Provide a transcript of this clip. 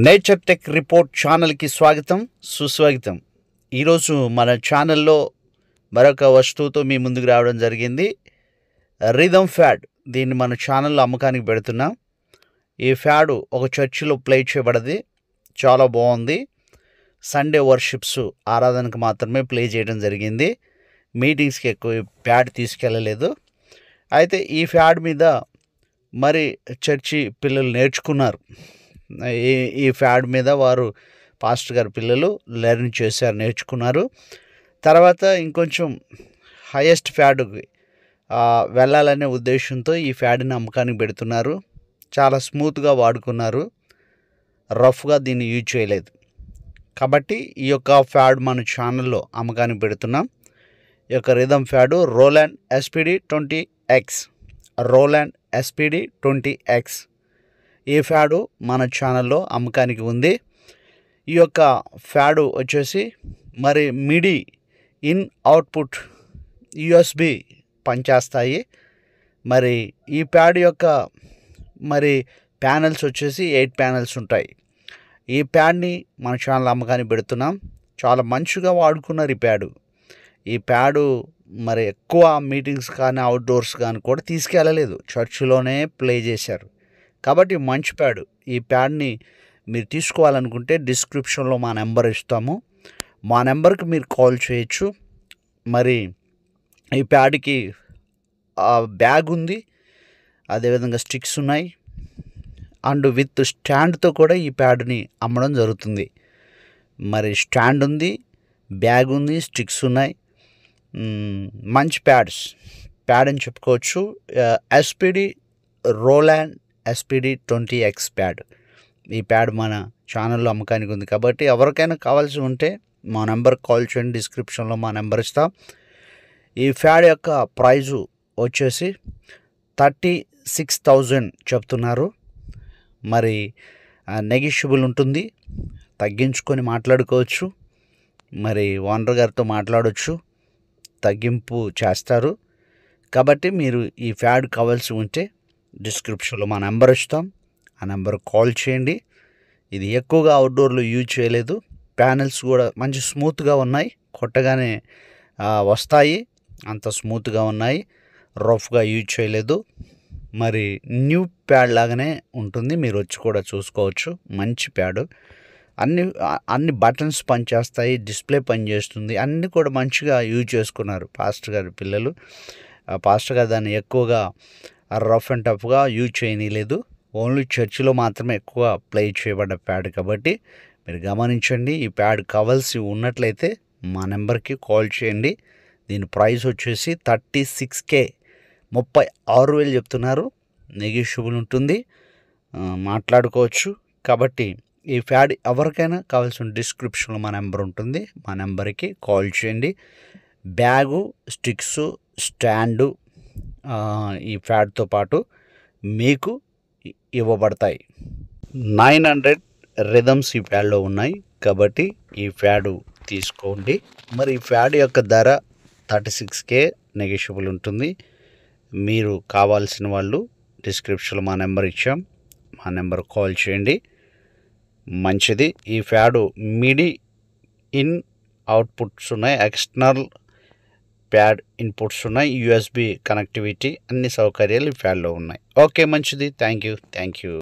Nature tech report ఛానల్కి స్వాగతం సుస్వాగతం. ఈరోజు మన ఛానల్లో మరొక వస్తువుతో మీ ముందుకు రావడం జరిగింది. రిథమ్ ఫ్యాడ్. దీన్ని మన ఛానల్లో అమ్మకానికి పెడుతున్నాం. ఈ ఫ్యాడ్ ఒక చర్చిలో ప్లే చేయబడింది. చాలా బాగుంది. సండే వర్షిప్స్ ఆరాధనకు మాత్రమే ప్లే చేయడం జరిగింది. మీటింగ్స్కి ఎక్కువ ఫ్యాడ్ తీసుకెళ్ళలేదు. అయితే ఈ ఫ్యాడ్ మీద మరి చర్చి పిల్లలు నేర్చుకున్నారు. ఈ ఫ్యాడ్ మీద వారు పాస్టర్ గారి పిల్లలు లెర్న్ చేశారు, నేర్చుకున్నారు. తర్వాత ఇంకొంచెం హైయెస్ట్ ఫ్యాడ్కి వెళ్ళాలనే ఉద్దేశంతో ఈ ఫ్యాడ్ని అమ్మకానికి పెడుతున్నారు. చాలా స్మూత్గా వాడుకున్నారు. రఫ్గా దీన్ని యూజ్ చేయలేదు. కాబట్టి ఈ యొక్క ఫ్యాడ్ మన ఛానల్లో అమ్మకానికి పెడుతున్నాం. ఈ యొక్క rhythm pad Roland SPD 20X. Roland SPD 20X. ఈ ఫ్యాడు మన ఛానల్లో అమ్మకానికి ఉంది. ఈ యొక్క ఫ్యాడు వచ్చేసి మరి మిడి ఇన్ అవుట్పుట్ USB పనిచేస్తాయి. మరి ఈ ప్యాడ్ యొక్క మరి ప్యానెల్స్ వచ్చేసి 8 ప్యానెల్స్ ఉంటాయి. ఈ ప్యాడ్ని మన ఛానల్ అమ్మకానికి పెడుతున్నాం. చాలా మంచిగా వాడుకున్నారు ఈ ప్యాడు. ఈ ప్యాడు మరి ఎక్కువ మీటింగ్స్ కానీ అవుట్డోర్స్ కానీ కూడా తీసుకెళ్ళలేదు, చర్చిలోనే ప్లే చేశారు. కాబట్టి మంచి ప్యాడ్. ఈ ప్యాడ్ని మీరు తీసుకోవాలనుకుంటే డిస్క్రిప్షన్లో మా నెంబర్ ఇస్తాము. మా నెంబర్కి మీరు కాల్ చేయొచ్చు. మరి ఈ ప్యాడ్కి బ్యాగ్ ఉంది, అదేవిధంగా స్టిక్స్ ఉన్నాయి. అండ్ విత్ స్టాండ్తో కూడా ఈ ప్యాడ్ని అమ్మడం జరుగుతుంది. మరి స్టాండ్ ఉంది, బ్యాగ్ ఉంది, స్టిక్స్ ఉన్నాయి. మంచి ప్యాడ్ అని చెప్పుకోవచ్చు. SPD Roland SPD 20X pad. ఈ ప్యాడ్ మన ఛానల్లో అమ్మకానికి ఉంది. కాబట్టి ఎవరికైనా కావాల్సి ఉంటే మా నెంబర్కి కాల్ చేయండి. డిస్క్రిప్షన్లో మా నెంబర్ ఇస్తాం. ఈ ప్యాడ్ యొక్క ప్రైజు వచ్చేసి 36,000 చెప్తున్నారు. మరి నెగిషియబుల్ ఉంటుంది, తగ్గించుకొని మాట్లాడుకోవచ్చు. మరి ఓనర్ గారితో మాట్లాడవచ్చు, తగ్గింపు చేస్తారు. కాబట్టి మీరు ఈ ప్యాడ్ కావాల్సి ఉంటే డిస్క్రిప్షన్లో మా నెంబర్ ఇస్తాం. ఆ నెంబర్ కాల్ చేయండి. ఇది ఎక్కువగా అవుట్డోర్లో యూజ్ చేయలేదు. ప్యానెల్స్ కూడా మంచి స్మూత్గా ఉన్నాయి, కొట్టగానే వస్తాయి, అంత స్మూత్గా ఉన్నాయి. రఫ్గా యూజ్ చేయలేదు. మరి న్యూ ప్యాడ్ లాగానే ఉంటుంది. మీరు వచ్చి కూడా చూసుకోవచ్చు. మంచి ప్యాడ్. అన్ని బటన్స్ పనిచేస్తాయి, డిస్ప్లే పనిచేస్తుంది. అన్నీ కూడా మంచిగా యూజ్ చేసుకున్నారు పాస్టర్ గారి పిల్లలు. పాస్టర్ గారు దాన్ని ఎక్కువగా రఫ్ అండ్ టఫ్గా యూజ్ చేయనీయలేదు. ఓన్లీ చర్చిలో మాత్రమే ఎక్కువ ప్లే చేయబడ్డ ప్యాడ్. కాబట్టి మీరు గమనించండి. ఈ ప్యాడ్ కావాల్సి ఉన్నట్లయితే మా నెంబర్కి కాల్ చేయండి. దీని ప్రైస్ వచ్చేసి 36K, 36,000 చెప్తున్నారు. నెగిషియబుల్ ఉంటుంది, మాట్లాడుకోవచ్చు. కాబట్టి ఈ ప్యాడ్ ఎవరికైనా కావాల్సిన డిస్క్రిప్షన్లో మా నెంబర్ ఉంటుంది. మా నెంబర్కి కాల్ చేయండి. బ్యాగు, స్టిక్స్, స్టాండు ఈ ప్యాడ్తో పాటు మీకు ఇవ్వబడతాయి. 900 రిథమ్స్ ఈ ప్యాడ్లో ఉన్నాయి. కాబట్టి ఈ ప్యాడ్ తీసుకోండి. మరి ఈ ప్యాడ్ యొక్క ధర 36K, నెగిషియబుల్ ఉంటుంది. మీరు కావాల్సిన వాళ్ళు డిస్క్రిప్షన్లో మా నెంబర్ ఇచ్చాం. మా నెంబర్ కాల్ చేయండి. మంచిది. ఈ ప్యాడ్ మిడి ఇన్ అవుట్పుట్స్ ఉన్నాయి, ఎక్స్టర్నల్ ప్యాడ్ ఇన్పుట్స్ ఉన్నాయి, USB కనెక్టివిటీ, అన్ని సౌకర్యాలు ఈ ప్యాడ్లో ఉన్నాయి. ఓకే, మంచిది. Thank you.